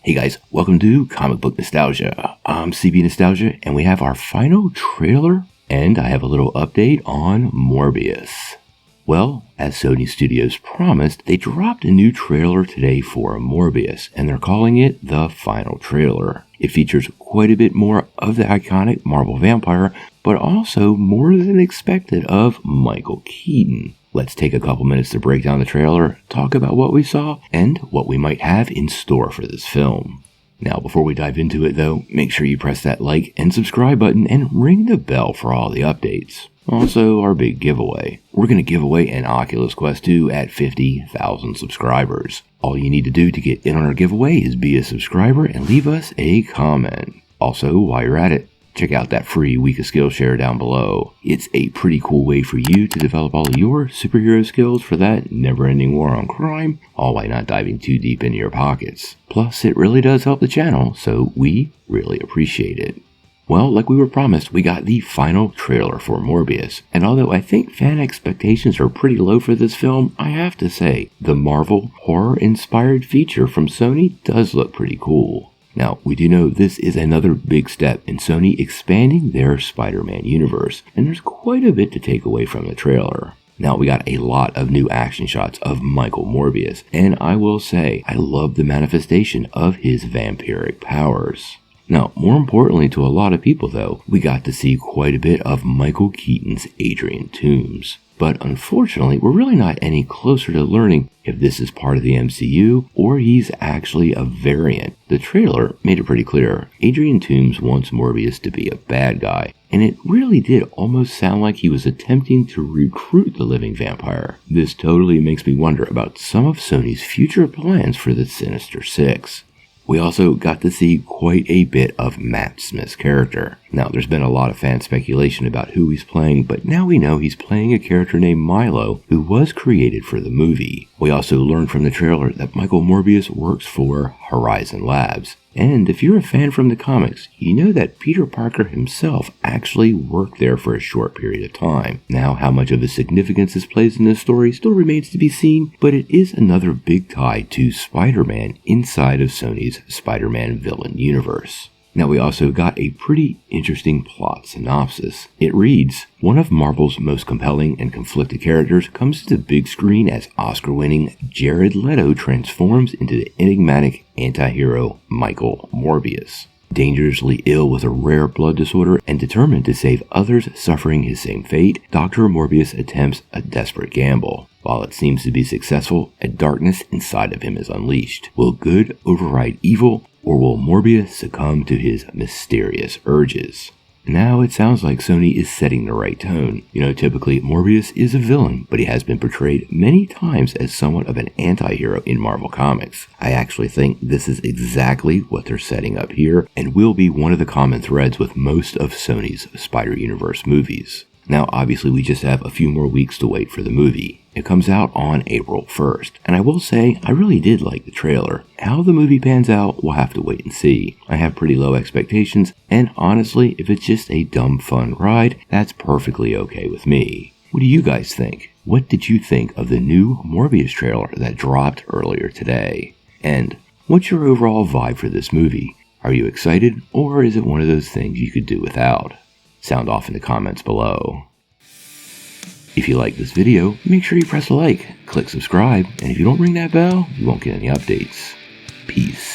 Hey guys, welcome to Comic Book Nostalgia. I'm CB Nostalgia, and we have our final trailer, and I have a little update on Morbius. Well, as Sony Studios promised, they dropped a new trailer today for Morbius, and they're calling it the final trailer. It features quite a bit more of the iconic Marvel vampire, but also more than expected of Michael Keaton. Let's take a couple minutes to break down the trailer, talk about what we saw, and what we might have in store for this film. Now, before we dive into it though, make sure you press that like and subscribe button and ring the bell for all the updates. Also, our big giveaway. We're going to give away an Oculus Quest 2 at 50,000 subscribers. All you need to do to get in on our giveaway is be a subscriber and leave us a comment. Also, while you're at it, check out that free Week of Skillshare down below. It's a pretty cool way for you to develop all of your superhero skills for that never-ending war on crime, all while not diving too deep into your pockets. Plus, it really does help the channel, so we really appreciate it. Well, like we were promised, we got the final trailer for Morbius, and although I think fan expectations are pretty low for this film, I have to say, the Marvel horror-inspired feature from Sony does look pretty cool. Now, we do know this is another big step in Sony expanding their Spider-Man universe, and there's quite a bit to take away from the trailer. Now, we got a lot of new action shots of Michael Morbius, and I will say, I love the manifestation of his vampiric powers. Now, more importantly to a lot of people though, we got to see quite a bit of Michael Keaton's Adrian Toomes. But unfortunately, we're really not any closer to learning if this is part of the MCU or he's actually a variant. The trailer made it pretty clear. Adrian Toomes wants Morbius to be a bad guy, and it really did almost sound like he was attempting to recruit the living vampire. This totally makes me wonder about some of Sony's future plans for the Sinister Six. We also got to see quite a bit of Matt Smith's character. Now, there's been a lot of fan speculation about who he's playing, but now we know he's playing a character named Milo, who was created for the movie. We also learned from the trailer that Michael Morbius works for Horizon Labs. And if you're a fan from the comics, you know that Peter Parker himself actually worked there for a short period of time. Now, how much of a significance this plays in this story still remains to be seen, but it is another big tie to Spider-Man inside of Sony's Spider-Man villain universe. Now, we also got a pretty interesting plot synopsis. It reads, one of Marvel's most compelling and conflicted characters comes to the big screen as Oscar-winning Jared Leto transforms into the enigmatic anti-hero Michael Morbius. Dangerously ill with a rare blood disorder and determined to save others suffering his same fate, Dr. Morbius attempts a desperate gamble. While it seems to be successful, a darkness inside of him is unleashed. Will good override evil, or will Morbius succumb to his mysterious urges? Now it sounds like Sony is setting the right tone. You know, typically Morbius is a villain, but he has been portrayed many times as somewhat of an anti-hero in Marvel Comics. I actually think this is exactly what they're setting up here, and will be one of the common threads with most of Sony's Spider-Universe movies. Now, obviously, we just have a few more weeks to wait for the movie. It comes out on April 1st, and I will say, I really did like the trailer. How the movie pans out, we'll have to wait and see. I have pretty low expectations, and honestly, if it's just a dumb fun ride, that's perfectly okay with me. What do you guys think? What did you think of the new Morbius trailer that dropped earlier today? And what's your overall vibe for this movie? Are you excited, or is it one of those things you could do without? Sound off in the comments below. If you like this video, make sure you press a like, click subscribe, and if you don't ring that bell, you won't get any updates. Peace.